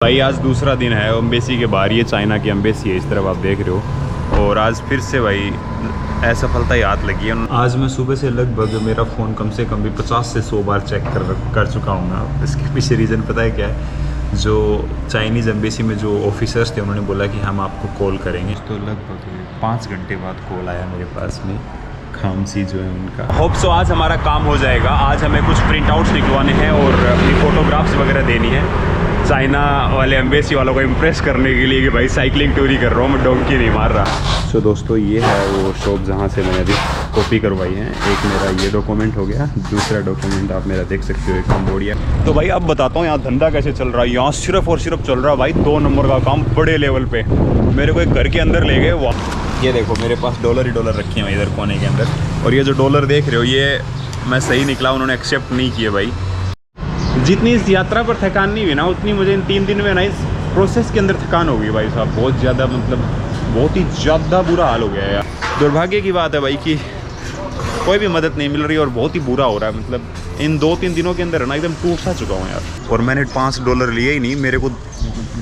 भाई आज दूसरा दिन है एम्बेसी के बाहर। ये चाइना की एम्बेसी है, इस तरफ आप देख रहे हो। और आज फिर से भाई असफलता याद लगी है। आज मैं सुबह से लगभग मेरा फ़ोन कम से कम भी 50 से 100 बार चेक कर चुका हूँ मैं। इसके पीछे रीज़न पता है क्या है? जो चाइनीज़ एम्बेसी में जो ऑफिसर्स थे उन्होंने बोला कि हम आपको कॉल करेंगे। तो लगभग 5 घंटे बाद कॉल आया मेरे पास में। खामसी जो है उनका। होप सो आज हमारा काम हो जाएगा। आज हमें कुछ प्रिंट आउट्स निकलवाने हैं और अपनी फ़ोटोग्राफ्स वगैरह देनी है चाइना वाले एम्बेसी वालों को इम्प्रेस करने के लिए कि भाई साइकिलिंग टूर ही कर रहा हूँ, मैं डोंकी नहीं मार रहा। सो दोस्तों ये है वो शॉप जहाँ से मैंने अभी कॉपी करवाई है। एक मेरा ये डॉक्यूमेंट हो गया, दूसरा डॉक्यूमेंट आप मेरा देख सकते हो, कंबोडिया। तो भाई अब बताता हूँ यहाँ धंधा कैसे चल रहा है। यहाँ सिर्फ और सिर्फ चल रहा है भाई 2 नंबर का काम बड़े लेवल पे। मेरे को एक घर के अंदर ले गए, वहाँ ये देखो मेरे पास डॉलर ही डॉलर रखे हैं इधर कोने के अंदर। और ये जो डॉलर देख रहे हो ये मैं सही निकला, उन्होंने एक्सेप्ट नहीं किए भाई। जितनी इस यात्रा पर थकान नहीं हुई ना, उतनी मुझे इन 3 दिन में ना इस प्रोसेस के अंदर थकान हो गई भाई साहब। बहुत ज़्यादा, मतलब बहुत ही ज़्यादा बुरा हाल हो गया है यार। दुर्भाग्य की बात है भाई कि कोई भी मदद नहीं मिल रही और बहुत ही बुरा हो रहा है। मतलब इन 2-3 दिनों के अंदर ना एकदम टूट सा चुका हूँ यार। और मैंने $5 लिए ही नहीं, मेरे को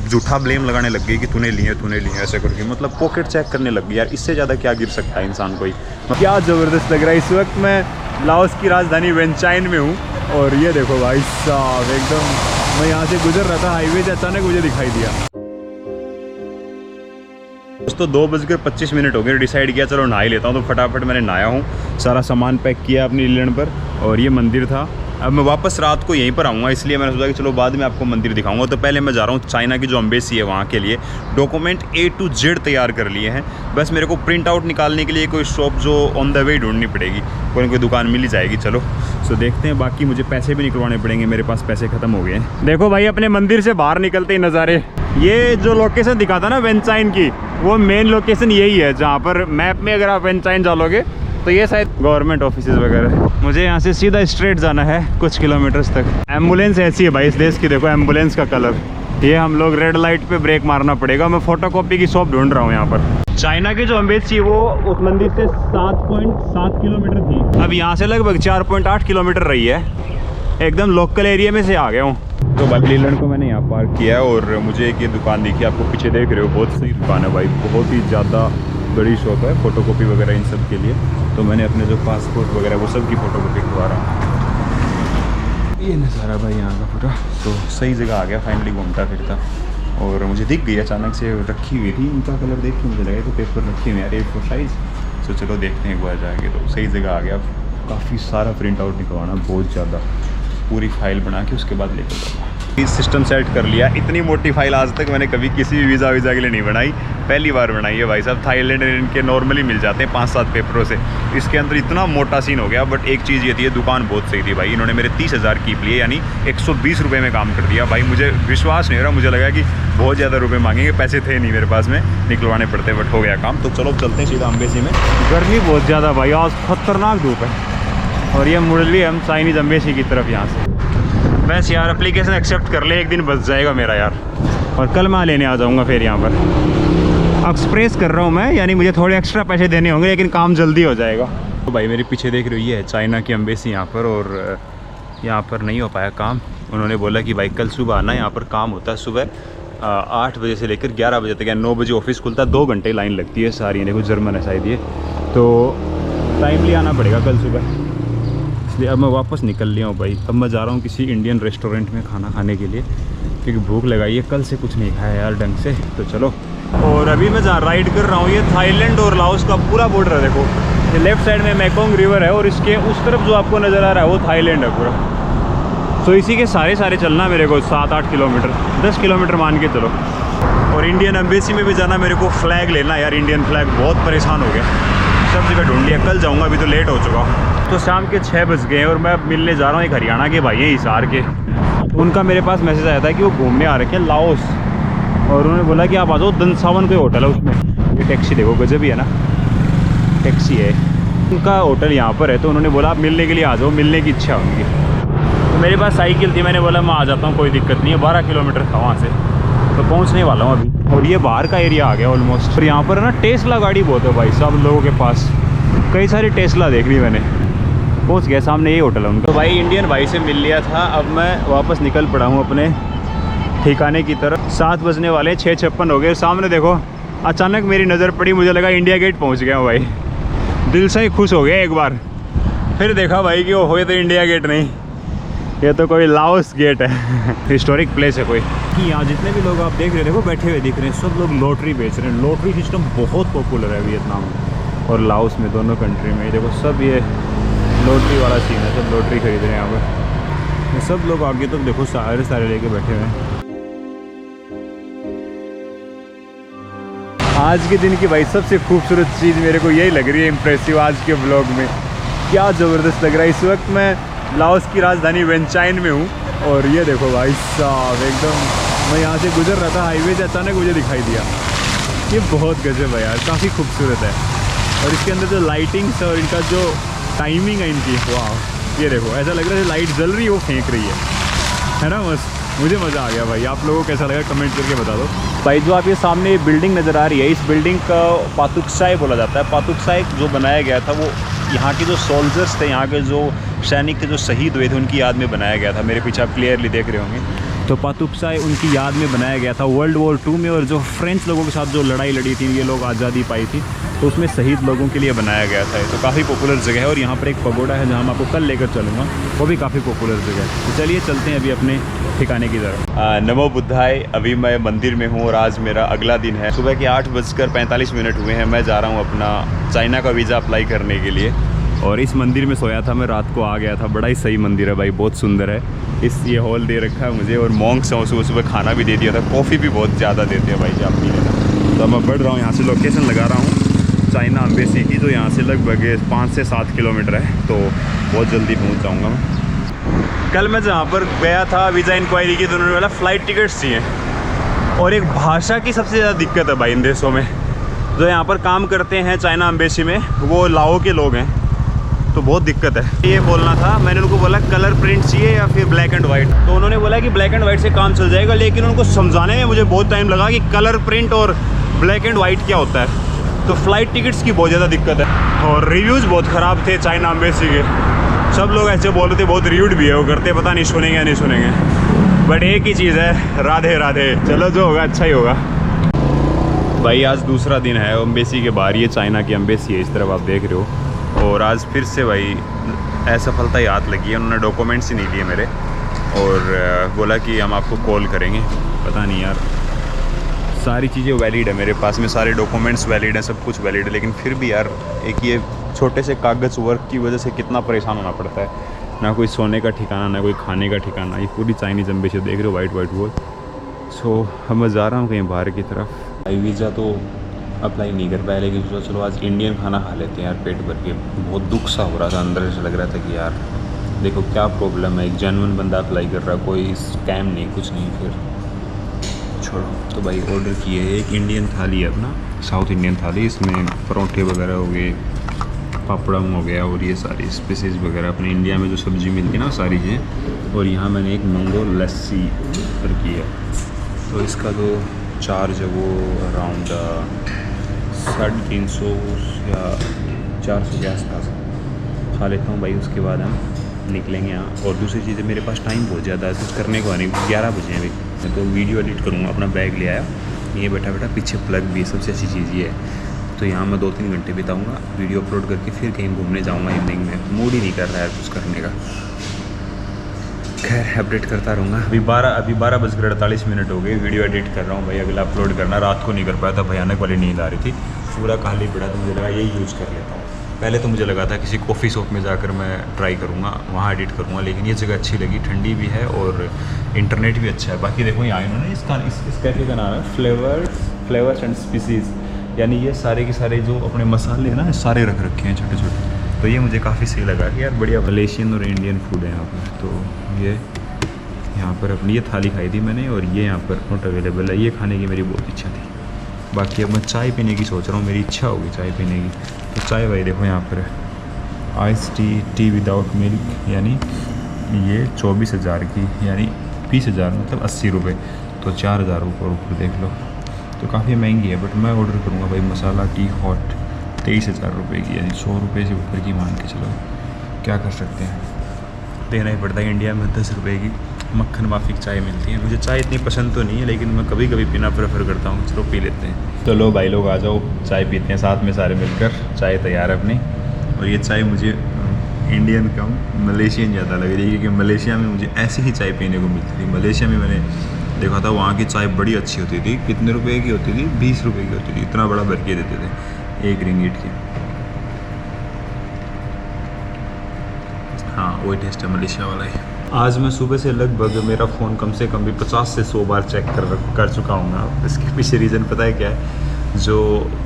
झूठा ब्लेम लगाने लग गई कि तूने लिए ऐसे करके। मतलब पॉकेट चेक करने लग गई यार। इससे ज़्यादा क्या गिर सकता है इंसान को ही। क्या ज़बरदस्त लग रहा है। इस वक्त मैं लाओस की राजधानी वेनचाइन में हूँ और ये देखो भाई साहब, एकदम मैं यहाँ से गुजर रहा था हाईवे से, अचानक मुझे दिखाई दिया। दोस्तों 2:25 हो गए। डिसाइड किया चलो नहा ही लेता हूँ, तो फटाफट मैंने नहाया हूँ, सारा सामान पैक किया अपनी लेन पर। और ये मंदिर था। अब मैं वापस रात को यहीं पर आऊँगा, इसलिए मैंने सोचा कि चलो बाद में आपको मंदिर दिखाऊंगा। तो पहले मैं जा रहा हूँ चाइना की जो एम्बेसी है वहाँ के लिए। डॉक्यूमेंट A to Z तैयार कर लिए हैं, बस मेरे को प्रिंट आउट निकालने के लिए कोई शॉप जो ऑन द वे ढूंढनी पड़ेगी। कोई ना कोई दुकान मिल ही जाएगी। चलो सो देखते हैं। बाकी मुझे पैसे भी निकलवाने पड़ेंगे, मेरे पास पैसे ख़त्म हो गए हैं। देखो भाई अपने मंदिर से बाहर निकलते ही नज़ारे। ये जो लोकेशन दिखा था ना वेनचाइन की, वो मेन लोकेशन यही है जहाँ पर मैप में अगर आप वेनचाइन डालोगे तो ये शायद गवर्नमेंट ऑफिस वगैरह। मुझे यहाँ से सीधा स्ट्रेट जाना है कुछ किलोमीटर्स तक। एम्बुलेंस ऐसी है भाई इस देश की, देखो एम्बुलेंस का कलर। ये हम लोग रेड लाइट पे ब्रेक मारना पड़ेगा। मैं फोटोकॉपी की शॉप ढूंढ रहा हूँ यहाँ पर। चाइना की जो एम्बेसी वो उस मंदिर से 7.7 किलोमीटर थी, अब यहाँ से लगभग 4.8 किलोमीटर रही है। एकदम लोकल एरिया में से आ गया हूँ। तो भाई लीलैंड को मैंने यहाँ पार्क किया है और मुझे एक ये दुकान दिखी, आपको पीछे देख रहे हो, बहुत सही दुकान है भाई। बहुत ही ज़्यादा बड़ी शॉप है फ़ोटोकॉपी वगैरह इन सब के लिए। तो मैंने अपने जो पासपोर्ट वगैरह वो सब की फ़ोटोकॉपी करवा रहा हूँ। ये नज़ारा भाई यहाँ का पूरा। तो सही जगह आ गया फाइनली घूमता फिरता। और मुझे दिख गई अचानक से, रखी हुई थी, इनका कलर देख के मुझे लगा तो पेपर रखे हुए यार A4 साइज़। तो चलो देखते हैं एक बार जाके। तो सही जगह आ गया। काफ़ी सारा प्रिंट आउट निकलवाना, बहुत ज़्यादा। पूरी फाइल बना के उसके बाद लेकर जाऊँगा। सिस्टम सेट कर लिया। इतनी मोटी फाइल आज तक मैंने कभी किसी भी वीज़ा के लिए नहीं बनाई, पहली बार बनाई है भाई साहब। थाईलैंड इनके नॉर्मली मिल जाते हैं 5-7 पेपरों से, इसके अंदर इतना मोटा सीन हो गया। बट एक चीज़ ये थी, दुकान बहुत सही थी भाई। इन्होंने मेरे 30,000 कीप लिए, यानी 120 रुपये में काम कर दिया भाई। मुझे विश्वास नहीं हो रहा, मुझे लगा कि बहुत ज़्यादा रुपये मांगेंगे, पैसे थे नहीं मेरे पास में, निकलवाने पड़ते, बट हो गया काम। तो चलो चलते हैं सीधा एम्बेसी में। गर्मी बहुत ज़्यादा भाई, आज खतरनाक धूप है। और ये मुड़ लिए हम चाइनीज़ एम्बेसी की तरफ यहाँ से। बस यार एप्लीकेशन एक्सेप्ट कर ले, एक दिन बच जाएगा मेरा यार। और कल मैं लेने आ जाऊँगा फिर यहाँ पर। एक्सप्रेस कर रहा हूँ मैं, यानी मुझे थोड़े एक्स्ट्रा पैसे देने होंगे, लेकिन काम जल्दी हो जाएगा। तो भाई मेरे पीछे देख रहे हो, ये है चाइना की एम्बेसी यहाँ पर। और यहाँ पर नहीं हो पाया काम। उन्होंने बोला कि भाई कल सुबह आना, यहाँ पर काम होता है सुबह 8 बजे से लेकर 11 बजे तक, या 9 बजे ऑफिस खुलता है। 2 घंटे लाइन लगती है सारी। देखो जर्मन है शायद ये, तो टाइमली आना पड़ेगा कल सुबह। इसलिए अब मैं वापस निकल लिया हूँ भाई। अब मैं जा रहा हूँ किसी इंडियन रेस्टोरेंट में खाना खाने के लिए, क्योंकि भूख लगाई है, कल से कुछ नहीं खाया यार ढंग से। तो चलो। और अभी मैं जहाँ राइड कर रहा हूँ, ये थाईलैंड और लाओस का पूरा बॉर्डर है। देखो ये लेफ्ट साइड में मेकोंग रिवर है और इसके उस तरफ जो आपको नज़र आ रहा है वो थाईलैंड है पूरा। तो इसी के सारे चलना मेरे को 7-8 किलोमीटर, 10 किलोमीटर मान के चलो। और इंडियन एम्बेसी में भी जाना मेरे को, फ्लैग लेना यार, इंडियन फ्लैग। बहुत परेशान हो गया, सब जगह ढूंढ लिया। कल जाऊँगा, अभी तो लेट हो चुका हूँ। तो शाम के 6 बज गए और मैं अब मिलने जा रहा हूँ एक हरियाणा के भाई हैं हिसार के। उनका मेरे पास मैसेज आया था कि वो घूमने आ रखे हैं लाओस, और उन्होंने बोला कि आप आ जाओ। दंसावन कोई होटल है उसमें। ये टैक्सी देखो गजब ही है ना, टैक्सी है। उनका होटल यहाँ पर है, तो उन्होंने बोला आप मिलने के लिए आ जाओ, मिलने की इच्छा होगी। तो मेरे पास साइकिल थी, मैंने बोला मैं आ जाता हूँ, कोई दिक्कत नहीं है। 12 किलोमीटर था वहाँ से, तो पहुँचने वाला हूँ अभी। और ये बाहर का एरिया आ गया ऑलमोस्ट। और यहाँ पर ना टेस्ला गाड़ी बहुत है भाई सब लोगों के पास। कई सारी टेस्ला देख ली मैंने। पहुंच गया, सामने यही होटल है उनका। तो भाई इंडियन भाई से मिल लिया था। अब मैं वापस निकल पड़ा हूँ अपने ठिकाने की तरफ। 7 बजने वाले, 6:56 हो गए। सामने देखो, अचानक मेरी नज़र पड़ी, मुझे लगा इंडिया गेट पहुंच गया हूँ भाई। दिल से ही खुश हो गया एक बार, फिर देखा भाई कि वो हो तो इंडिया गेट नहीं, ये तो कोई लाओस गेट है। हिस्टोरिक प्लेस है कोई कि यहाँ जितने भी लोग आप देख रहे हैं, देखो बैठे हुए दिख रहे हैं, सब लोग लॉटरी बेच रहे हैं। लॉटरी सिस्टम बहुत पॉपुलर है वियतनाम और लाओस में, दोनों कंट्री में। देखो सब ये लॉटरी वाला सीन है, सब लॉटरी खरीद रहे हैं यहाँ पर। सब लोग आगे तक देखो सारे लेके बैठे हुए हैं। आज के दिन की भाई सबसे खूबसूरत चीज़ मेरे को यही लग रही है, इम्प्रेसिव आज के ब्लॉग में। क्या ज़बरदस्त लग रहा है। इस वक्त मैं लाओस की राजधानी वेंचाइन में हूँ और ये देखो भाई साहब, एकदम मैं यहाँ से गुजर रहा था हाईवे से, अचानक मुझे दिखाई दिया। ये बहुत गजब है यार, काफ़ी खूबसूरत है। और इसके अंदर जो लाइटिंग्स है और इनका जो टाइमिंग है इनकी, वाह। ये देखो ऐसा लग रहा है लाइट जल रही है, वो फेंक रही है ना। मस्त, मुझे मज़ा आ गया भाई। आप लोगों को कैसा लगा कमेंट करके बता दो भाई। जो आप ये सामने बिल्डिंग नज़र आ रही है, इस बिल्डिंग का पातुकसाई बोला जाता है। पातुकसाई जो बनाया गया था वो यहाँ के जो सोल्जर्स थे, यहाँ के जो सैनिक थे जो शहीद हुए थे, उनकी याद में बनाया गया था। मेरे पीछे आप क्लियरली देख रहे होंगे, तो पातुकसाई उनकी याद में बनाया गया था वर्ल्ड वॉर 2 में। और जो फ्रेंच लोगों के साथ जो लड़ाई लड़ी थी, ये लोग आज़ादी पाई थी, तो उसमें शहीद लोगों के लिए बनाया गया था। तो काफ़ी पॉपुलर जगह है। और यहाँ पर एक पगोड़ा है जहाँ मैं आपको कल लेकर चलूँगा, वो भी काफ़ी पॉपुलर जगह है। तो चलिए चलते हैं अभी अपने ठिकाने की तरफ। नमो बुद्धाय। अभी मैं मंदिर में हूँ और आज मेरा अगला दिन है। सुबह के 8:45 हुए हैं। मैं जा रहा हूँ अपना चाइना का वीज़ा अप्लाई करने के लिए। और इस मंदिर में सोया था मैं, रात को आ गया था। बड़ा ही सही मंदिर है भाई, बहुत सुंदर है। ये हॉल दे रखा है मुझे और मॉन्क्स हैं, सुबह सुबह खाना भी दे दिया था। कॉफ़ी भी बहुत ज़्यादा देते हैं भाई जी, आप पी लेना। तो मैं बढ़ रहा हूँ यहाँ से, लोकेशन लगा रहा हूँ चाइना एम्बेसी की, जो यहाँ से लगभग 5 से 7 किलोमीटर है। तो बहुत जल्दी पहुँच जाऊँगा मैं। कल मैं जहाँ पर गया था वीज़ा इंक्वायरी की, तो उन्होंने बोला फ़्लाइट टिकट्स चाहिए। और एक भाषा की सबसे ज़्यादा दिक्कत है भाई इन देशों में। जो यहाँ पर काम करते हैं चाइना एम्बेसी में, वो लाओ के लोग हैं, तो बहुत दिक्कत है। ये बोलना था, मैंने उनको बोला कलर प्रिंट चाहिए या फिर ब्लैक एंड वाइट, तो उन्होंने बोला कि ब्लैक एंड वाइट से काम चल जाएगा। लेकिन उनको समझाने में मुझे बहुत टाइम लगा कि कलर प्रिंट और ब्लैक एंड वाइट क्या होता है। तो फ़्लाइट टिकट्स की बहुत ज़्यादा दिक्कत है। और रिव्यूज़ बहुत ख़राब थे चाइना एम्बेसी के, सब लोग ऐसे बोल रहे थे, बहुत र्यूड भी है वो करते, पता नहीं सुनेंगे या नहीं सुनेंगे। बट एक ही चीज़ है, राधे राधे। चलो जो होगा अच्छा ही होगा भाई। आज दूसरा दिन है एम्बेसी के बाहर, ये चाइना की एम्बेसी है, इस तरफ आप देख रहे हो। और आज फिर से भाई असफलता याद लगी है। उन्होंने डॉक्यूमेंट्स ही नहीं दिए मेरे और बोला कि हम आपको कॉल करेंगे। पता नहीं यार, सारी चीज़ें वैलिड है मेरे पास में, सारे डॉक्यूमेंट्स वैलिड हैं, सब कुछ वैलिड है। लेकिन फिर भी यार एक ये छोटे से कागज़ वर्क की वजह से कितना परेशान होना पड़ता है। ना कोई सोने का ठिकाना, ना कोई खाने का ठिकाना। ये पूरी चाइनीज़ एम्बेसी देख रहे हो, वाइट वाइट वो। सो हम मैं जा रहा हूँ कहीं बाहर की तरफ। वीज़ा तो अप्लाई नहीं कर पाया, लेकिन सोचा चलो आज इंडियन खाना खा लेते हैं यार पेट भर के। बहुत दुख सा हो रहा था अंदर से, लग रहा था कि यार देखो क्या प्रॉब्लम है, एक जेन्युइन बंदा अप्लाई कर रहा है, कोई स्कैम नहीं, कुछ नहीं। फिर छोड़ो। तो भाई ऑर्डर किए, एक इंडियन थाली है अपना, साउथ इंडियन थाली। इसमें परोठे वगैरह हो गए, पापड़म हो गया और ये सारी स्पेसिस वगैरह अपने इंडिया में जो सब्ज़ी मिलती है ना, सारी चीज़ें। और यहाँ मैंने एक मैंगो लस्सी ऑर्डर की है। तो इसका जो चार्ज है वो अराउंड 350 या 400 के आसपास खा लेता हूँ भाई। उसके बाद हम निकलेंगे यहाँ। और दूसरी चीज़ है, मेरे पास टाइम बहुत ज़्यादा है, कुछ करने को नहीं। 11 बजे अभी, तो वीडियो एडिट करूँगा। अपना बैग ले आया, ये बैठा बैठा पीछे प्लग भी है, सबसे अच्छी चीज़ ये है। तो यहाँ मैं 2-3 घंटे बिताऊँगा, वीडियो अपलोड करके फिर कहीं घूमने जाऊँगा इवनिंग में। मूड ही नहीं कर रहा है कुछ करने का। खैर अपडेट करता रहूँगा। अभी 12:48 हो गए, वीडियो एडिट कर रहा हूँ भाई। अगला अपलोड करना, रात को नहीं कर पाया था, भयानक वाली नींद आ रही थी, पूरा खाली पड़ा। तो मुझे लगा यही यूज़ कर लेता हूँ। पहले तो मुझे लगा था किसी कॉफ़ी शॉप में जाकर मैं ट्राई करूँगा, वहाँ एडिट करूँगा, लेकिन ये जगह अच्छी लगी, ठंडी भी है और इंटरनेट भी अच्छा है। बाकी देखो यहाँ इन्होंने इस कैफ़े का नाम है फ्लेवर्स एंड स्पीसीज़, यानी ये सारे के सारे जो अपने मसाले हैं ना, सारे रख रखे हैं छोटे छोटे। तो ये मुझे काफ़ी सही लगा कि यार बढ़िया मलेशियन और इंडियन फूड है यहाँ पर। तो ये यहाँ पर अपनी ये थाली खाई थी मैंने, और ये यहाँ पर नॉट अवेलेबल है। ये खाने की मेरी बहुत इच्छा थी। बाकी अब मैं चाय पीने की सोच रहा हूँ, मेरी इच्छा होगी चाय पीने की। तो चाय भाई देखो यहाँ पर आइस टी विदाउट मिल्क, यानी ये 24,000 की, यानी 20,000 मतलब 80 रुपये, तो 4,000 ऊपर देख लो। तो काफ़ी महंगी है, बट मैं ऑर्डर करूँगा भाई मसाला टी हॉट, 23,000 रुपये की, यानी 100 रुपये से ऊपर की मान के चलो। क्या कर सकते हैं, देना ही पड़ता है। इंडिया में 10 रुपये की मक्खन माफिक चाय मिलती है। मुझे चाय इतनी पसंद तो नहीं है, लेकिन मैं कभी कभी पीना प्रेफर करता हूँ। चलो पी लेते हैं। तो लो भाई लोग आ जाओ, चाय पीते हैं साथ में सारे मिलकर। चाय तैयार है अपनी। और ये चाय मुझे इंडियन कम मलेशियन ज़्यादा लग रही है, क्योंकि मलेशिया में मुझे ऐसी ही चाय पीने को मिलती थी। मलेशिया में मैंने देखा था वहाँ की चाय बड़ी अच्छी होती थी। कितने रुपए की होती थी? 20 रुपये की होती थी। इतना बड़ा भर के देते थे 1 रिंगिट की। हाँ वही टेस्ट है मलेशिया वाला ही। आज मैं सुबह से लगभग मेरा फ़ोन कम से कम भी 50 से 100 बार चेक कर चुका हूँ मैं। इसके पीछे रीज़न पता है क्या है? जो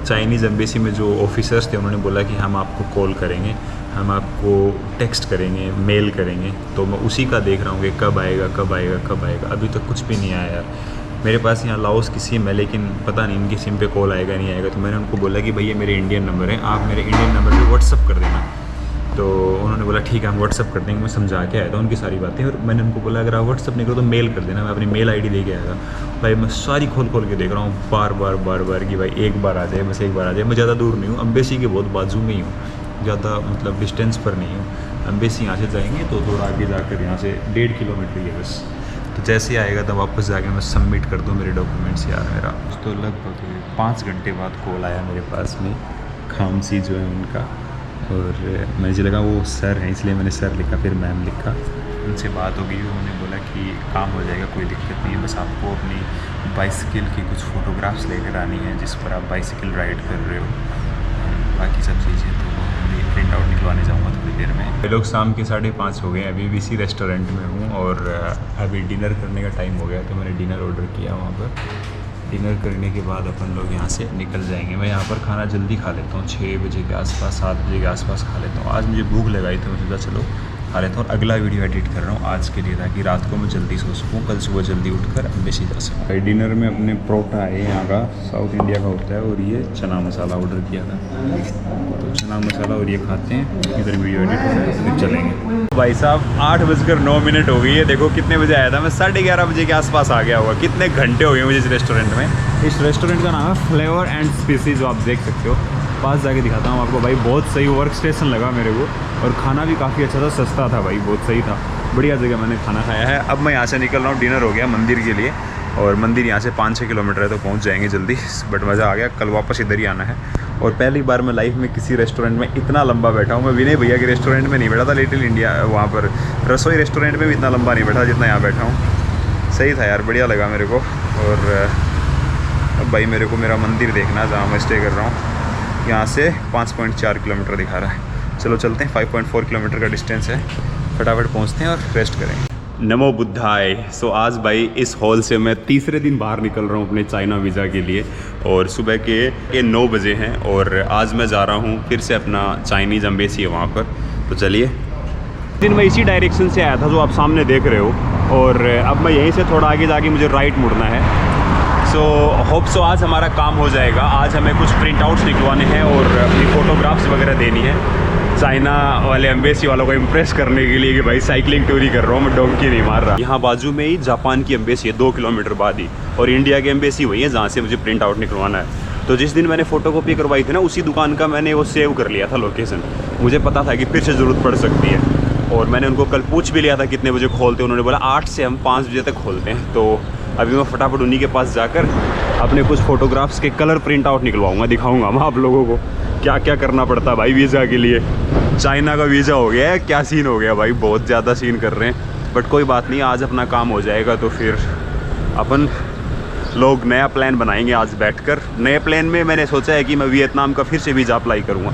चाइनीज़ एम्बेसी में जो ऑफिसर्स थे उन्होंने बोला कि हम आपको कॉल करेंगे, हम आपको टेक्स्ट करेंगे, मेल करेंगे। तो मैं उसी का देख रहा हूँ कि कब आएगा कब आएगा कब आएगा। अभी तक कुछ भी नहीं आया यार। मेरे पास यहाँ लाओस की सिम है, लेकिन पता नहीं इनकी सिम पे कॉल आएगा नहीं आएगा। तो मैंने उनको बोला कि भैया मेरे इंडियन नंबर है, आप मेरे इंडियन नंबर पे व्हाट्सअप कर देना। तो उन्होंने बोला ठीक है हम व्हाट्सअप कर देंगे। मैं समझा के आया था उनकी सारी बातें, और मैंने उनको बोला अगर आप व्हाट्सअप नहीं करो तो मेल कर देना। मैं अपनी मेल आईडी लेके आया था भाई। मैं सारी खोल के देख रहा हूँ बार बार कि भाई एक बार आ जाए, बस एक बार आ जाए। मैं ज़्यादा दूर नहीं हूँ, एम्बेसी के बहुत बाजू में ही हूँ, ज़्यादा मतलब डिस्टेंस पर नहीं हूँ। एम्बेसी यहाँ से जाएंगे तो थोड़ा आगे जाकर यहाँ से 1.5 किलोमीटर ही है बस। तो जैसे ही आएगा तो वापस जाके मैं सबमिट कर दूँ मेरे डॉक्यूमेंट्स यार। मेरा तो लगभग 5 घंटे बाद कॉल आया मेरे पास में, खामसी जो है उनका। और मुझे लगा वो सर हैं, इसलिए मैंने सर लिखा, फिर मैम लिखा। उनसे बात हो गई, उन्होंने बोला कि काम हो जाएगा, कोई दिक्कत नहीं है। बस आपको अपनी बाइसिकल की कुछ फ़ोटोग्राफ्स लेकर आनी है जिस पर आप बाइसिकल राइड कर रहे हो। बाकी सब चीज़ें तो मैं प्रिंट आउट निकलवाने जाऊँगा थोड़ी देर में। ये लोग शाम के 5:30 हो गए, अभी भी इसी रेस्टोरेंट में हूँ। और अभी डिनर करने का टाइम हो गया, तो मैंने डिनर ऑर्डर किया वहाँ पर। डिनर करने के बाद अपन लोग यहाँ से निकल जाएंगे। मैं यहाँ पर खाना जल्दी खा लेता हूँ, 6 बजे के आसपास, 7 बजे के आसपास खा लेता हूँ। आज मुझे भूख लगाई तो मैं सोचा चलो खा लेता हूँ। और अगला वीडियो एडिट कर रहा हूँ आज के लिए, ताकि रात को मैं जल्दी सो सकूँ, कल सुबह जल्दी उठकर एम्बेसी जा सकूँ। डिनर में अपने परोठा है यहाँ का, साउथ इंडिया का होता है। और ये चना मसाला ऑर्डर किया था, तो चना मसाला और ये खाते हैं। इधर वीडियो एडिट हो रहा है, फिर चलेंगे। भाई साहब 8:09 हो गई है। देखो कितने बजे आया था मैं, 11:30 बजे के आसपास आ गया हुआ। कितने घंटे हो गए मुझे इस रेस्टोरेंट में। इस रेस्टोरेंट का नाम है फ्लेवर एंड स्पीसीज, जो आप देख सकते हो। पास जाके दिखाता हूँ आपको भाई। बहुत सही वर्क स्टेशन लगा मेरे को, और खाना भी काफ़ी अच्छा था, सस्ता था भाई, बहुत सही था। बढ़िया जगह मैंने खाना खाया है। अब मैं यहाँ से निकल रहा हूँ, डिनर हो गया मंदिर के लिए। और मंदिर यहाँ से 5-6 किलोमीटर है, तो पहुँच जाएंगे जल्दी। बट मज़ा आ गया, कल वापस इधर ही आना है। और पहली बार मैं लाइफ में किसी रेस्टोरेंट में इतना लंबा बैठा हूँ। मैं विनय भैया के रेस्टोरेंट में नहीं बैठा था, लिटिल इंडिया, वहाँ पर रसोई रेस्टोरेंट में भी इतना लंबा नहीं बैठा जितना यहाँ बैठा हूँ। सही था यार, बढ़िया लगा मेरे को। और अब भाई मेरे को मेरा मंदिर देखना, जहाँ मैं स्टे कर रहा हूँ, यहाँ से 5.4 किलोमीटर दिखा रहा है। चलो चलते हैं, 5.4 किलोमीटर का डिस्टेंस है। फटाफट पहुँचते हैं और रेस्ट करेंगे। नमो बुद्धाय। सो आज भाई इस हॉल से मैं तीसरे दिन बाहर निकल रहा हूँ अपने चाइना वीज़ा के लिए। और सुबह के 9 बजे हैं, और आज मैं जा रहा हूँ फिर से अपना चाइनीज़ एम्बेसी है वहाँ पर। तो चलिए। दिन मैं इसी डायरेक्शन से आया था जो आप सामने देख रहे हो, और अब मैं यहीं से थोड़ा आगे जाके मुझे राइट मुड़ना है। सो होप सो आज हमारा काम हो जाएगा। आज हमें कुछ प्रिंट आउट्स निकलवाने हैं और अपनी फ़ोटोग्राफ्स वगैरह देनी है चाइना वाले एम्बेसी वालों को इम्प्रेस करने के लिए कि भाई साइकिलिंग टूर ही कर रहा हूँ, मैं डोंकी नहीं मार रहा। यहाँ बाजू में ही जापान की एम्बेसी है 2 किलोमीटर बाद ही, और इंडिया की एम्बेसी वही है जहाँ से मुझे प्रिंट आउट निकलवाना है। तो जिस दिन मैंने फ़ोटोकॉपी करवाई थी ना, उसी दुकान का मैंने वो सेव कर लिया था लोकेशन। मुझे पता था कि फिर से ज़रूरत पड़ सकती है, और मैंने उनको कल पूछ भी लिया था कितने बजे खोलते हैं। उन्होंने बोला 8 से हम 5 बजे तक खोलते हैं। तो अभी मैं फटाफट उन्हीं के पास जाकर अपने कुछ फ़ोटोग्राफ्स के कलर प्रिंट आउट निकलवाऊँगा, दिखाऊँगा मैं आप लोगों को क्या क्या करना पड़ता है भाई वीज़ा के लिए। चाइना का वीज़ा हो गया है, क्या सीन हो गया भाई, बहुत ज़्यादा सीन कर रहे हैं। बट कोई बात नहीं, आज अपना काम हो जाएगा तो फिर अपन लोग नया प्लान बनाएंगे आज बैठकर। नए प्लान में मैंने सोचा है कि मैं वियतनाम का फिर से वीज़ा अप्लाई करूँगा,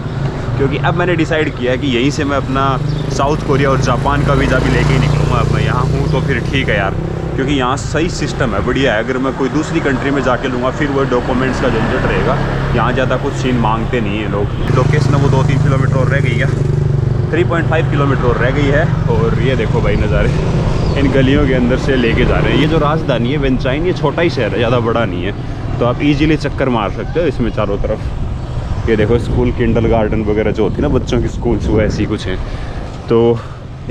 क्योंकि अब मैंने डिसाइड किया है कि यहीं से मैं अपना साउथ कोरिया और जापान का वीज़ा भी लेके ही निकलूँगा। अब मैं यहाँ हूँ तो फिर ठीक है यार, क्योंकि यहाँ सही सिस्टम है, बढ़िया है। अगर मैं कोई दूसरी कंट्री में जाके लूँगा फिर वो डॉक्यूमेंट्स का झंझट रहेगा। यहाँ ज़्यादा कुछ सीन मांगते नहीं है लोग। लोकेशन वो 2-3 किलोमीटर और रह गई है, 3.5 किलोमीटर और रह गई है। और ये देखो भाई नज़ारे इन गलियों के अंदर से लेके जा रहे हैं। ये जो राजधानी है वेनचाइन, ये छोटा ही शहर है, ज़्यादा बड़ा नहीं है, तो आप इजीली चक्कर मार सकते हो इसमें चारों तरफ। ये देखो स्कूल, किंडरगार्टन वगैरह जो होती है ना बच्चों की स्कूल्स, वो ऐसी कुछ हैं। तो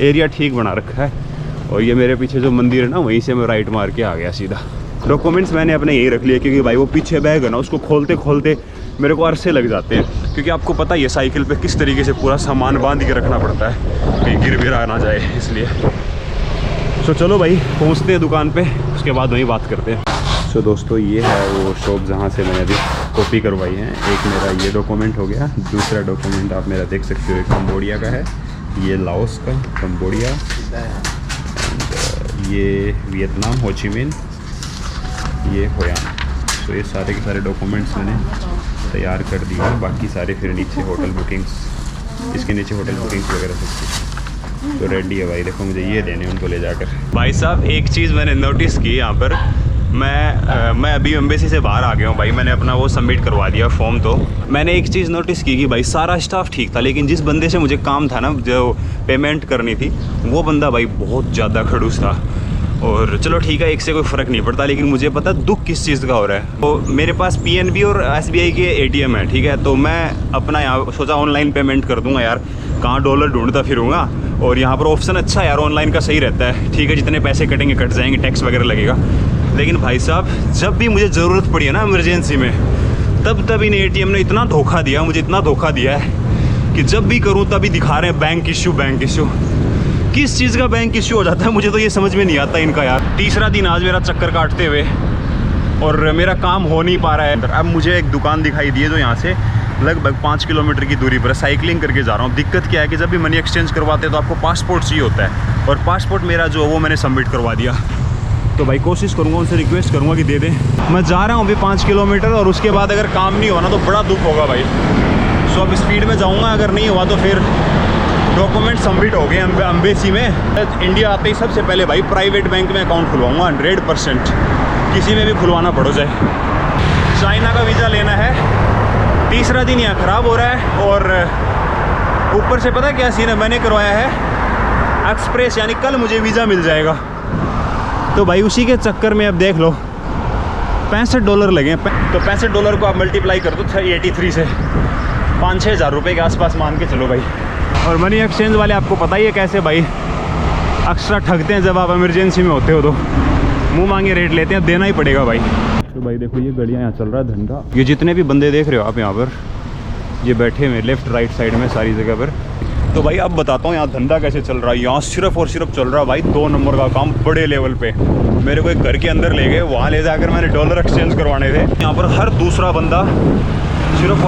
एरिया ठीक बना रखा है। और ये मेरे पीछे जो मंदिर है ना, वहीं से मैं राइट मार के आ गया सीधा। डॉक्यूमेंट्स मैंने अपने यहीं रख लिए, क्योंकि भाई वो पीछे बैग है ना, उसको खोलते खोलते मेरे को अरसे लग जाते हैं। क्योंकि आपको पता ही है साइकिल पे किस तरीके से पूरा सामान बांध के रखना पड़ता है, कहीं गिर भी ना जाए, इसलिए। तो चलो भाई पहुँचते हैं दुकान पे, उसके बाद वहीं बात करते हैं। तो दोस्तों ये है वो शॉप जहाँ से मैंने अभी कॉपी करवाई है। एक मेरा ये डॉक्यूमेंट हो गया, दूसरा डॉक्यूमेंट आप मेरा देख सकते हो, एक कंबोडिया का है, ये लाओस का, कंबोडिया, ये वियतनाम होचिमिन, ये होयान। तो ये सारे के सारे डॉक्यूमेंट्स मैंने तैयार कर दिए हैं। बाकी सारे फिर नीचे होटल बुकिंग्स, इसके नीचे होटल बुकिंग्स वगैरह सब कुछ तो रेडी है भाई। देखो मुझे ये देने उनको ले जाकर। भाई साहब एक चीज़ मैंने नोटिस की यहाँ पर, मैं अभी एम्बेसी से बाहर आ गया हूँ भाई, मैंने अपना वो सबमिट करवा दिया फॉर्म। तो मैंने एक चीज़ नोटिस की कि भाई सारा स्टाफ ठीक था, लेकिन जिस बंदे से मुझे काम था ना, जो पेमेंट करनी थी, वो बंदा भाई बहुत ज़्यादा खड़ूस था। और चलो ठीक है, एक से कोई फ़र्क नहीं पड़ता, लेकिन मुझे पता दुख किस चीज़ का हो रहा है। तो मेरे पास PNB और SBI के ATM है, ठीक है, तो मैं अपना यहाँ सोचा ऑनलाइन पेमेंट कर दूँगा यार, कहाँ डॉलर ढूंढता फिरूँगा। और यहाँ पर ऑप्शन अच्छा है यार, ऑनलाइन का सही रहता है, ठीक है, जितने पैसे कटेंगे कट जाएंगे, टैक्स वगैरह लगेगा। लेकिन भाई साहब जब भी मुझे ज़रूरत पड़ी है ना इमरजेंसी में, तब इन ATM ने इतना धोखा दिया, मुझे इतना धोखा दिया है कि जब भी करूँ तभी दिखा रहे हैं बैंक इश्यू, बैंक इश्यू। किस चीज़ का बैंक इश्यू हो जाता है मुझे तो ये समझ में नहीं आता इनका यार। तीसरा दिन आज मेरा चक्कर काटते हुए, और मेरा काम हो नहीं पा रहा है। अब मुझे एक दुकान दिखाई दी है जो यहाँ से लगभग 5 किलोमीटर की दूरी पर, साइकिलिंग करके जा रहा हूँ। दिक्कत क्या है कि जब भी मनी एक्सचेंज करवाते हैं तो आपको पासपोर्ट चाहिए होता है, और पासपोर्ट मेरा जो वो मैंने सबमिट करवा दिया। तो भाई कोशिश करूँगा, उनसे रिक्वेस्ट करूँगा कि दे दें। मैं जा रहा हूँ अभी 5 किलोमीटर, और उसके बाद अगर काम नहीं हुआ ना तो बड़ा दुख होगा भाई। सो अब स्पीड में जाऊँगा, अगर नहीं हुआ तो फिर डॉक्यूमेंट सबमिट हो गए एम्बेसी में। इंडिया आते ही सबसे पहले भाई प्राइवेट बैंक में अकाउंट खुलवाऊँगा 100%, किसी में भी खुलवाना पड़ो जाए। चाइना का वीज़ा लेना है, तीसरा दिन यहाँ ख़राब हो रहा है। और ऊपर से पता क्या सीन है, मैंने करवाया है एक्सप्रेस, यानी कल मुझे वीज़ा मिल जाएगा। तो भाई उसी के चक्कर में अब देख लो $65 लगे। तो $65 को आप मल्टीप्लाई कर दो 83 से, 5-6 हज़ार रुपये के आसपास मान के चलो भाई। और मनी एक्सचेंज वाले आपको पता ही है कैसे भाई एक्स्ट्रा ठगते हैं, जब आप इमरजेंसी में होते हो तो मुंह मांगे रेट लेते हैं, देना ही पड़ेगा भाई। तो भाई देखो ये गाड़ियाँ यहाँ चल रहा है धंधा, ये जितने भी बंदे देख रहे हो आप यहाँ पर, ये बैठे हुए लेफ्ट राइट साइड में सारी जगह पर। तो भाई अब बताता हूँ यहाँ धंधा कैसे चल रहा है। यहाँ सिर्फ और सिर्फ चल रहा है भाई 2 नंबर का काम, बड़े लेवल पे। मेरे को एक घर के अंदर ले गए, वहाँ ले जाकर मैंने डॉलर एक्सचेंज करवाने थे। यहाँ पर हर दूसरा बंदा सिर्फ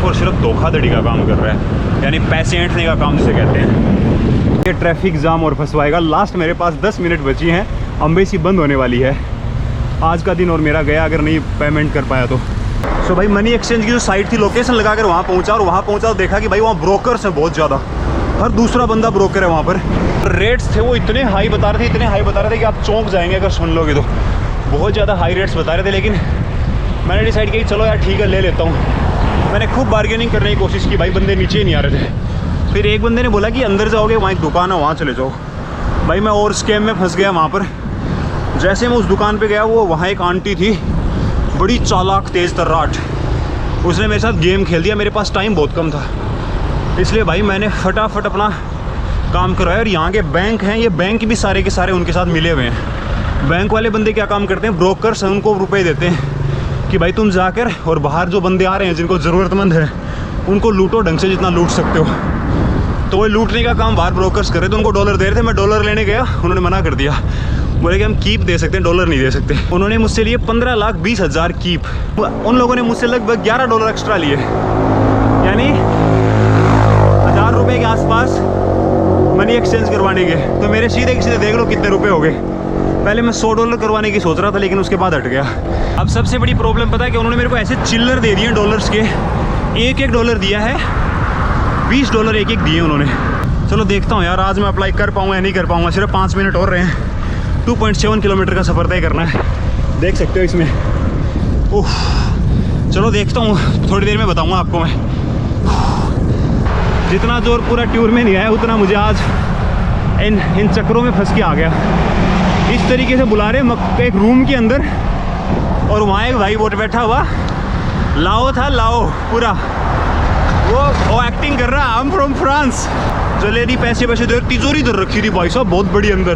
और सिर्फ धोखाधड़ी का काम कर रहा है, यानी पैसे ऐंठने का काम जिसे कहते हैं। ये ट्रैफिक जाम और फंसवाएगा। लास्ट मेरे पास 10 मिनट बची हैं, एम्बेसी बंद होने वाली है आज का दिन, और मेरा गया अगर नहीं पेमेंट कर पाया तो। सो भाई मनी एक्सचेंज की जो साइट थी, लोकेशन लगाकर वहाँ पहुँचा, और वहाँ पहुँचा तो देखा कि भाई वहाँ ब्रोकर्स हैं बहुत ज़्यादा, हर दूसरा बंदा ब्रोकर है वहाँ पर। रेट्स थे वो इतने हाई बता रहे थे कि आप चौंक जाएंगे अगर सुन लोगे तो। बहुत ज़्यादा हाई रेट्स बता रहे थे, लेकिन मैंने डिसाइड किया कि चलो यार ठीक है ले लेता हूँ। मैंने खूब बार्गेनिंग करने की कोशिश की भाई, बंदे नीचे ही नहीं आ रहे थे। फिर एक बंदे ने बोला कि अंदर जाओगे वहाँ एक दुकान है, वहाँ चले जाओ। भाई मैं और स्कैम में फंस गया वहाँ पर। जैसे मैं उस दुकान पे गया, वो वहाँ एक आंटी थी, बड़ी चालाक तेज़ तर्राट, उसने मेरे साथ गेम खेल दिया। मेरे पास टाइम बहुत कम था, इसलिए भाई मैंने फटाफट अपना काम करवाया। और यहाँ के बैंक हैं, ये बैंक भी सारे के सारे उनके साथ मिले हुए हैं। बैंक वाले बंदे क्या काम करते हैं, ब्रोकर्स हैं, उनको रुपए देते हैं कि भाई तुम जाकर, और बाहर जो बंदे आ रहे हैं जिनको ज़रूरतमंद है उनको लूटो ढंग से जितना लूट सकते हो। तो वो लूटने का काम बाहर ब्रोकर्स कर रहे थे, उनको डॉलर दे रहे थे। मैं डॉलर लेने गया, उन्होंने मना कर दिया, बोले कि हम कीप दे सकते हैं, डॉलर नहीं दे सकते। उन्होंने मुझसे लिए 15,20,000 कीप। उन लोगों ने मुझसे लगभग $11 एक्स्ट्रा लिए, यानी 1000 रुपये के आसपास मनी एक्सचेंज करवाने के। तो मेरे सीधे देख लो कितने रुपए हो गए। पहले मैं $100 करवाने की सोच रहा था, लेकिन उसके बाद हट गया। अब सबसे बड़ी प्रॉब्लम पता है कि उन्होंने मेरे को ऐसे चिल्लर दे दिए डॉलर्स के, एक डॉलर दिया है, $20 एक दिए उन्होंने। चलो देखता हूँ यार आज मैं अप्लाई कर पाऊँगा या नहीं कर पाऊँगा। सिर्फ 5 मिनट और रहे हैं, 2.7 किलोमीटर का सफ़र तय करना है, देख सकते हो इसमें। ओह चलो देखता हूँ, थोड़ी देर में बताऊँगा आपको मैं। जितना जोर पूरा टूर में नहीं आया, उतना मुझे आज इन चक्करों में फंस के आ गया। इस तरीके से बुला रहे एक रूम के अंदर, और वहाँ एक भाई बोट बैठा हुआ, लाओ था लाओ पूरा, वो एक्टिंग कर रहा, आई एम फ्रॉम फ्रांस। जो लेडी पैसे दे, तिजोरी इधर रखी थी भाई साहब, बहुत बड़ी अंदर,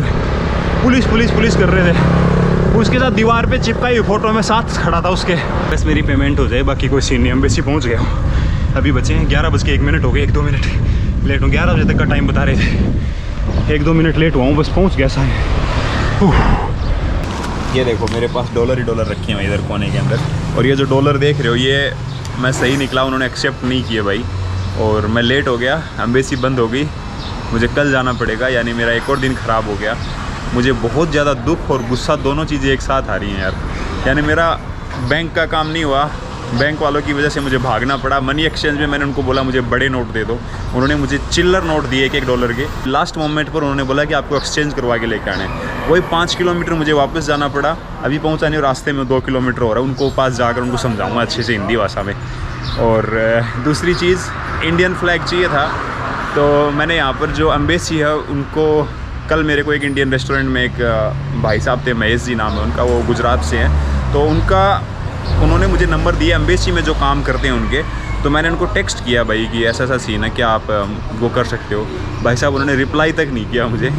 पुलिस कर रहे थे। उसके साथ दीवार पे चिपकाई हुई फोटो में साथ खड़ा था उसके। बस मेरी पेमेंट हो जाए, बाकी कोई सीन नहीं। एम्बेसी पहुँच गया हूँ, अभी बचे हैं 11:01 हो गए, 1-2 मिनट लेट हूँ। 11 बजे तक का टाइम बता रहे थे, 1-2 मिनट लेट हुआ हूँ, बस पहुँच गया सारे। ये देखो मेरे पास डॉलर ही डॉलर रखे हैं इधर कोने के अंदर, और ये जो डॉलर देख रहे हो ये मैं सही निकला, उन्होंने एक्सेप्ट नहीं किए भाई, और मैं लेट हो गया, एम्बेसी बंद हो गई, मुझे कल जाना पड़ेगा, यानी मेरा एक और दिन ख़राब हो गया। मुझे बहुत ज़्यादा दुख और गुस्सा दोनों चीज़ें एक साथ आ रही हैं यार। यानी मेरा बैंक का काम नहीं हुआ, बैंक वालों की वजह से मुझे भागना पड़ा। मनी एक्सचेंज में मैंने उनको बोला मुझे बड़े नोट दे दो, उन्होंने मुझे चिल्लर नोट दिए एक डॉलर के। लास्ट मोमेंट पर उन्होंने बोला कि आपको एक्सचेंज करवा के लेकर आने, वही 5 किलोमीटर मुझे वापस जाना पड़ा। अभी पहुंचा नहीं, रास्ते में 2 किलोमीटर हो रहा है, उनको पास जाकर उनको समझाऊंगा अच्छे से हिंदी भाषा में। और दूसरी चीज़, इंडियन फ्लैग चाहिए था, तो मैंने यहाँ पर जो एम्बेसी है उनको, कल मेरे को एक इंडियन रेस्टोरेंट में एक भाई साहब थे, महेश जी नाम है उनका, वो गुजरात से हैं, तो उन्होंने मुझे नंबर दिया एम्बेसी में जो काम करते हैं उनके। तो मैंने उनको टेक्स्ट किया भाई कि ऐसा ऐसा सीन है, क्या आप वो कर सकते हो। भाई साहब उन्होंने रिप्लाई तक नहीं किया मुझे।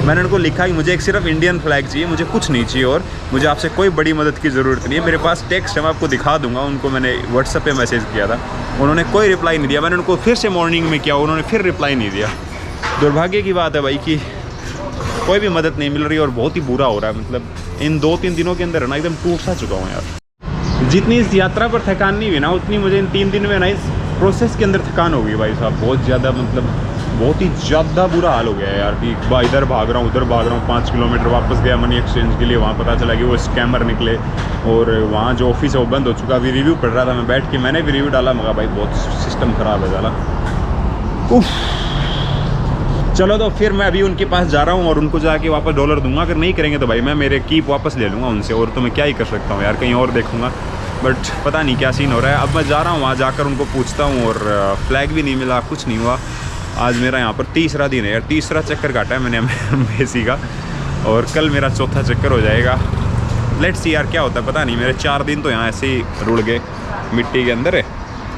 मैंने उनको लिखा कि मुझे एक सिर्फ इंडियन फ्लैग चाहिए, मुझे कुछ नहीं चाहिए और मुझे आपसे कोई बड़ी मदद की ज़रूरत नहीं है। मेरे पास टेक्स्ट है, मैं आपको दिखा दूंगा। उनको मैंने व्हाट्सएप पे मैसेज किया था, उन्होंने कोई रिप्लाई नहीं दिया। मैंने उनको फिर से मॉर्निंग में किया, उन्होंने फिर रिप्लाई नहीं दिया। दुर्भाग्य की बात है भाई कि कोई भी मदद नहीं मिल रही और बहुत ही बुरा हो रहा है। मतलब इन 2-3 दिनों के अंदर ना एकदम टूट सा चुका हूँ यार। जितनी इस यात्रा पर थकान नहीं हुई ना, उतनी मुझे इन 3 दिन में ना इस प्रोसेस के अंदर थकान हो गई भाई साहब। बहुत ज़्यादा, मतलब बहुत ही ज़्यादा बुरा हाल हो गया है यार कि इधर भाग रहा हूँ उधर भाग रहा हूँ। 5 किलोमीटर वापस गया मनी एक्सचेंज के लिए, वहाँ पता चला कि वो स्कैमर निकले और वहाँ जो ऑफिस है वो बंद हो चुका। अभी रिव्यू पढ़ रहा था मैं बैठ के, मैंने भी रिव्यू डाला, मगर भाई बहुत सिस्टम ख़राब है ज़्यादा। उफ, चलो तो फिर मैं अभी उनके पास जा रहा हूँ और उनको जाके वापस डॉलर दूंगा। अगर नहीं करेंगे तो भाई मैं मेरे कीप वापस ले लूँगा उनसे, और तो मैं क्या ही कर सकता हूँ यार, कहीं और देखूँगा। बट पता नहीं क्या सीन हो रहा है। अब मैं जा रहा हूँ वहाँ जाकर उनको पूछता हूँ, और फ्लैग भी नहीं मिला, कुछ नहीं हुआ। आज मेरा यहाँ पर तीसरा दिन है यार, तीसरा चक्कर काटा है मैंने एम्बेसी का, और कल मेरा चौथा चक्कर हो जाएगा। लेट्स सी यार क्या होता है, पता नहीं। मेरे 4 दिन तो यहाँ ऐसे ही रुड़ गए मिट्टी के अंदर है।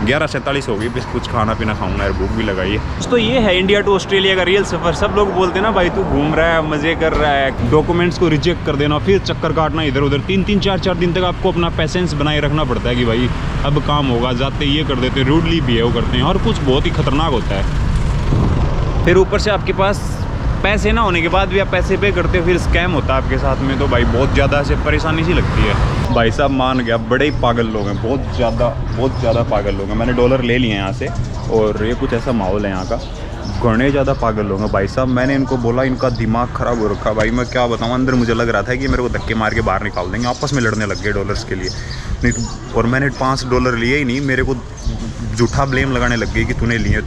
11:47 हो गई, बस कुछ खाना पीना खाऊंगा यार, भूख भी लगाई है। तो ये है इंडिया टू ऑस्ट्रेलिया का रियल सफ़र। सब लोग बोलते हैं ना भाई तू घूम रहा है, मज़े कर रहा है, डॉक्यूमेंट्स को रिजेक्ट कर देना, फिर चक्कर काटना इधर उधर। 3-3, 4-4 दिन तक आपको अपना पेशेंस बनाए रखना पड़ता है कि भाई अब काम होगा, जाते ये कर देते, रूडली बिहेव करते हैं और कुछ बहुत ही खतरनाक होता है। फिर ऊपर से आपके पास पैसे ना होने के बाद भी आप पैसे पे करते हो, फिर स्कैम होता है आपके साथ में, तो भाई बहुत ज़्यादा ऐसे परेशानी सी लगती है। भाई साहब मान गया, बड़े ही पागल लोग हैं, बहुत ज़्यादा पागल लोग हैं। मैंने डॉलर ले लिए हैं यहाँ से, और ये कुछ ऐसा माहौल है यहाँ का, घने ज़्यादा पागल लोग हैं भाई साहब। मैंने इनको बोला, इनका दिमाग ख़राब हो रखा भाई, मैं क्या बताऊँ। अंदर मुझे लग रहा था कि मेरे को धक्के मार के बाहर निकाल देंगे, आपस में लड़ने लग गए डॉलर्स के लिए। नहीं तो, और मैंने $5 लिए ही नहीं, मेरे को झूठा ब्लेम लगाने लग गई कि तूने लिए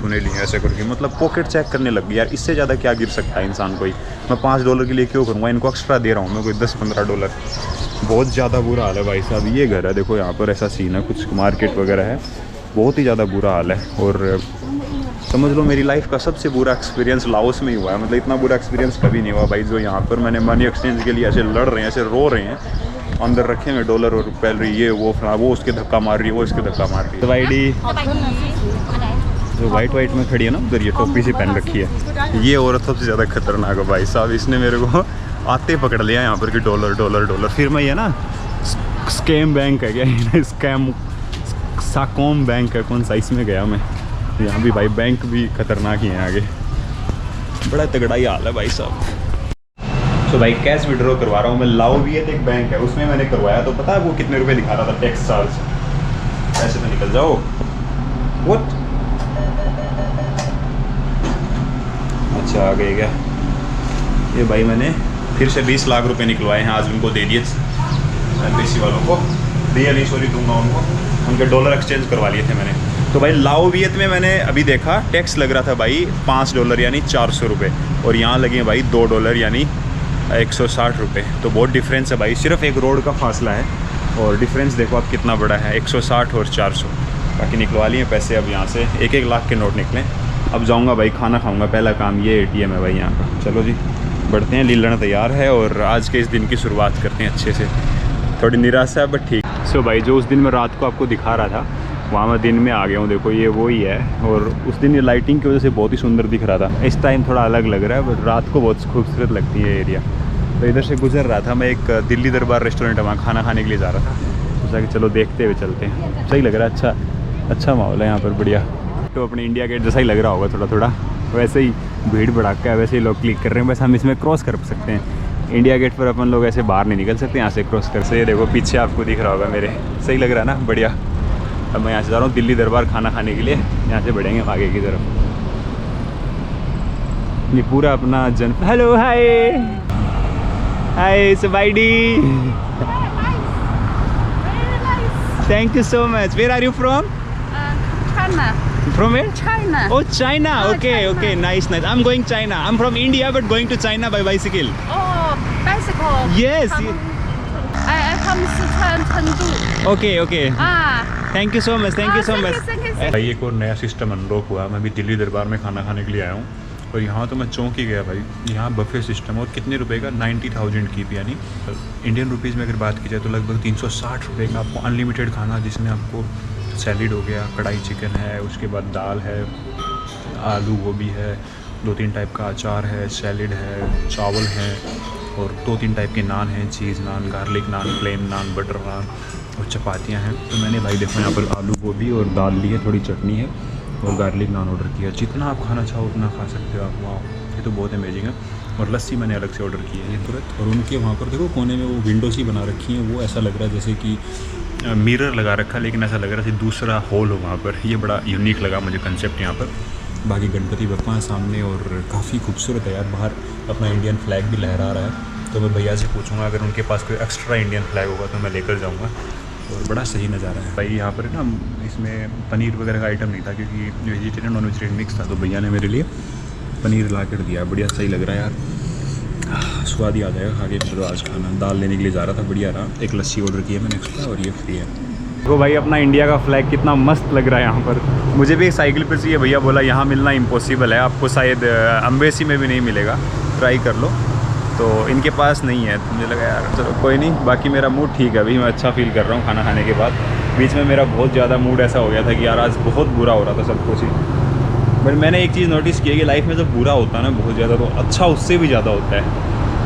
ऐसे करके। मतलब पॉकेट चेक करने लग गई यार। इससे ज़्यादा क्या गिर सकता है इंसान कोई। मैं $5 के लिए क्यों करूँगा, इनको एक्स्ट्रा दे रहा हूँ मैं कोई $10-15। बहुत ज़्यादा बुरा हाल है भाई साहब। ये घर है देखो, यहाँ पर ऐसा सीन है, कुछ मार्केट वगैरह है, बहुत ही ज़्यादा बुरा हाल है। और समझ लो मेरी लाइफ का सबसे बुरा एक्सपीरियंस लाओस में ही हुआ है। मतलब इतना बुरा एक्सपीरियंस कभी नहीं हुआ भाई। जो यहाँ पर मैंने मनी एक्सचेंज के लिए ऐसे लड़ रहे हैं, ऐसे रो रहे हैं, अंदर रखे हुए डॉलर और पहल रही ये वो उसके धक्का मार रही है, वो इसके धक्का मार रही है। तो वाइडी जो वाइट में खड़ी है ना उधर, ये टोपी सी पहन रखी है, ये औरत सबसे ज़्यादा खतरनाक है भाई साहब। इसने मेरे को आते पकड़ लिया यहाँ पर कि डॉलर। फिर मैं ये ना स्कैम बैंक है क्या, स्कैम साकॉम बैंक है कौन सा, इसमें गया मैं। यहाँ भी भाई बैंक भी खतरनाक ही है आगे, बड़ा तगड़ा ही हाल है भाई साहब। तो भाई कैश विड्रॉ करवा रहा हूँ मैं। लाओवियत एक बैंक है, उसमें मैंने करवाया, तो पता है वो कितने रुपए दिखा रहा था टैक्स चार्ज। ऐसे तो निकल जाओ। व्हाट, अच्छा आ गए क्या ये भाई। मैंने फिर से 20 लाख रुपए निकलवाए हैं आज, उनको दे दिए एम्बेसी वालों को, दिया नहीं सॉरी दूंगा उनको, उनके डॉलर एक्सचेंज करवा लिए थे मैंने। तो भाई लाओवियत में मैंने अभी देखा टैक्स लग रहा था भाई $5 यानी 400 रुपये, और यहाँ लगे भाई $2 यानी 160 रुपये। तो बहुत डिफरेंस है भाई, सिर्फ एक रोड का फासला है, और डिफरेंस देखो आप कितना बड़ा है, 160 और 400। बाकी निकलवा लिए पैसे, अब यहाँ से 1-1 लाख के नोट निकले। अब जाऊँगा भाई, खाना खाऊँगा, पहला काम ये ATM है भाई यहाँ का। चलो जी बढ़ते हैं, लीलना तैयार है और आज के इस दिन की शुरुआत करते हैं अच्छे से। थोड़ी निराशा है बट ठीक। सो भाई जो उस दिन मैं रात को आपको दिखा रहा था, वहाँ मैं दिन में आ गया हूँ। देखो ये वो ही है, और उस दिन ये लाइटिंग की वजह से बहुत ही सुंदर दिख रहा था। इस टाइम थोड़ा अलग लग रहा है, बट रात को बहुत खूबसूरत लगती है एरिया। तो इधर से गुजर रहा था मैं, एक दिल्ली दरबार रेस्टोरेंट है, वहाँ खाना खाने के लिए जा रहा था। सोचा कि चलो देखते हुए चलते हैं, सही लग रहा है, अच्छा माहौल है यहाँ पर, बढ़िया। तो अपने इंडिया गेट जैसा ही लग रहा होगा थोड़ा, वैसे ही भीड़ भड़ाका है, वैसे ही लोग क्लिक कर रहे हैं। बस हम इसमें क्रॉस कर सकते हैं, इंडिया गेट पर अपन लोग ऐसे बाहर नहीं निकल सकते यहाँ से क्रॉस कर से। देखो पीछे आपको दिख रहा होगा मेरे, सही लग रहा है ना, बढ़िया। अब मैं यहाँ से जा रहा हूँ दिल्ली दरबार खाना खाने के लिए, यहाँ से बढ़ेंगे आगे की तरफ। ये पूरा अपना जन। हेलो हाय हाय सुबाइडी, thank you so much. Where are you from? China. From where? China. Oh, China. Oh, Okay, China. okay, nice, nice. I'm going China. I'm from India, but going to China by bicycle. Oh, bicycle. Yes. I come to Chengdu. Okay, okay. Thank you so much. Thank you so much. Thank you. भाई एक और नया system unlock हुआ। मैं भी दिल्ली दरबार में खाना खाने के लिए आया हूँ और यहाँ तो मैं चौंक ही गया भाई। यहाँ बफे सिस्टम और कितने रुपए का, 90,000 की, यानी इंडियन रुपीज़ में अगर बात की जाए तो लगभग 360 रुपये का आपको अनलिमिटेड खाना, जिसमें आपको सैलिड हो गया, कढ़ाई चिकन है, उसके बाद दाल है, आलू गोभी है, 2-3 टाइप का अचार है, सैलिड है, चावल है और 2-3 टाइप के नान हैं, चीज़ नान, गार्लिक नान, प्लेन नान, बटर नान और चपातियाँ हैं। तो मैंने भाई देखो यहाँ पर आलू गोभी और दाल ली है, थोड़ी चटनी है और गार्लिक नान ऑर्डर किया। जितना आप खाना चाहो उतना खा सकते हो आप। वहाँ ये तो बहुत अमेजिंग है। और लस्सी मैंने अलग से ऑर्डर की है ये तुरंत। और उनके वहाँ पर देखो कोने में वो विंडोज़ ही बना रखी हैं, वो ऐसा लग रहा है जैसे कि मिरर लगा रखा, लेकिन ऐसा लग रहा है दूसरा हॉल हो वहाँ पर। ये बड़ा यूनिक लगा मुझे कंसेप्ट यहाँ पर। बाकी गणपति बप्पा है सामने और काफ़ी खूबसूरत है यार। बाहर अपना इंडियन फ्लैग भी लहरा रहा है। तो मैं भैया से पूछूंगा अगर उनके पास कोई एक्स्ट्रा इंडियन फ्लैग होगा तो मैं लेकर जाऊँगा। और बड़ा सही नज़ारा है भाई। यहाँ पर ना इसमें पनीर वगैरह का आइटम नहीं था क्योंकि वेजिटेरियन नॉन वेजिटेरियन मिक्स था, तो भैया ने मेरे लिए पनीर ला कर दिया। बढ़िया सही लग रहा है यार, स्वाद ही आ जाएगा आगे। चलो आज खाना दाल लेने के लिए जा रहा था, बढ़िया रहा। एक लस्सी ऑर्डर की है मैंने एक्स्ट्रा और ये फ्री है। तो भाई अपना इंडिया का फ्लैग कितना मस्त लग रहा है यहाँ पर। मुझे भी एक साइकिल पर चाहिए, भैया बोला यहाँ मिलना इम्पॉसिबल है, आपको शायद अम्बेसी में भी नहीं मिलेगा, ट्राई कर लो। तो इनके पास नहीं है, तो मुझे लगा यार चलो कोई नहीं। बाकी मेरा मूड ठीक है अभी, मैं अच्छा फील कर रहा हूँ खाना खाने के बाद। बीच में मेरा बहुत ज़्यादा मूड ऐसा हो गया था कि यार आज बहुत बुरा हो रहा था सब कुछ ही। बट मैंने एक चीज़ नोटिस की है कि लाइफ में जब बुरा होता है ना बहुत ज़्यादा, तो अच्छा उससे भी ज़्यादा होता है।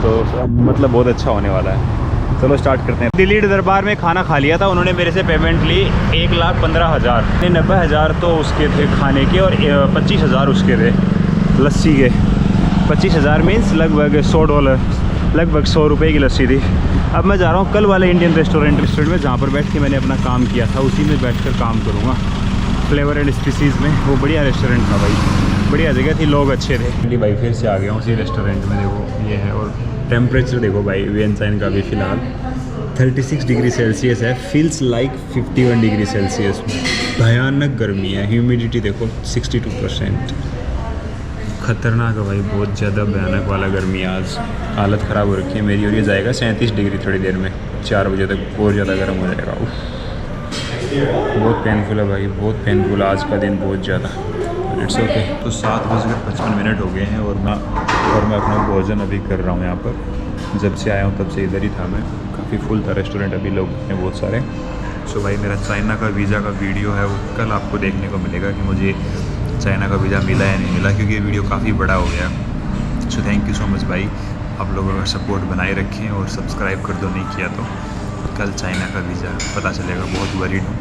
तो मतलब बहुत अच्छा होने वाला है। चलो स्टार्ट करते हैं। दिल्ली दरबार में खाना खा लिया था, उन्होंने मेरे से पेमेंट ली 1,15,000। 90,000 तो उसके थे खाने के और 25,000 उसके थे लस्सी के। 25,000 मीन्स लगभग $100, लगभग 100 रुपये की लस्सी थी। अब मैं जा रहा हूँ कल वाले इंडियन रेस्टोरेंट में, जहाँ पर बैठ के मैंने अपना काम किया था उसी में बैठकर काम करूँगा, फ्लेवर एंड स्पीसीज़ में। वो बढ़िया रेस्टोरेंट था भाई, बढ़िया जगह थी, लोग अच्छे थे। भाई फिर से आ गया हूँ उसी रेस्टोरेंट में। देखो ये है और टेम्परेचर देखो भाई वेंचाइन का भी फ़िलहाल 36 डिग्री सेल्सियस है। Feels like 51 degree Celsius. भयानक गर्मी है। ह्यूमिडिटी देखो 62%। खतरनाक है भाई, बहुत ज़्यादा भयानक वाला गर्मी है आज। हालत ख़राब हो रखी है मेरी। और ये जाएगा 37 डिग्री थोड़ी देर में, 4 बजे तक और ज़्यादा गर्म हो जाएगा। बहुत पेनफुल है भाई, बहुत पेनफुल आज का दिन, बहुत ज़्यादा। It's okay. तो 7:55 हो गए हैं और मैं अपना भोजन अभी कर रहा हूँ यहाँ पर। जब से आया हूँ तब से इधर ही था मैं। काफ़ी फुल था रेस्टोरेंट, अभी लोग हैं बहुत सारे। सो भाई मेरा चाइना का वीज़ा का वीडियो है वो कल आपको देखने को मिलेगा कि मुझे चाइना का वीज़ा मिला या नहीं मिला, क्योंकि ये वीडियो काफ़ी बड़ा हो गया। So thank you so much भाई, आप लोगों का सपोर्ट बनाए रखें और सब्सक्राइब कर दो नहीं किया तो। कल चाइना का वीज़ा पता चलेगा, बहुत वरीड हूँ।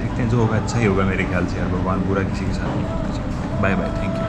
देखते हैं जो होगा अच्छा ही होगा मेरे ख्याल से यार। भगवान बुरा किसी के साथ नहीं करना चाहिए। Bye bye, thank you.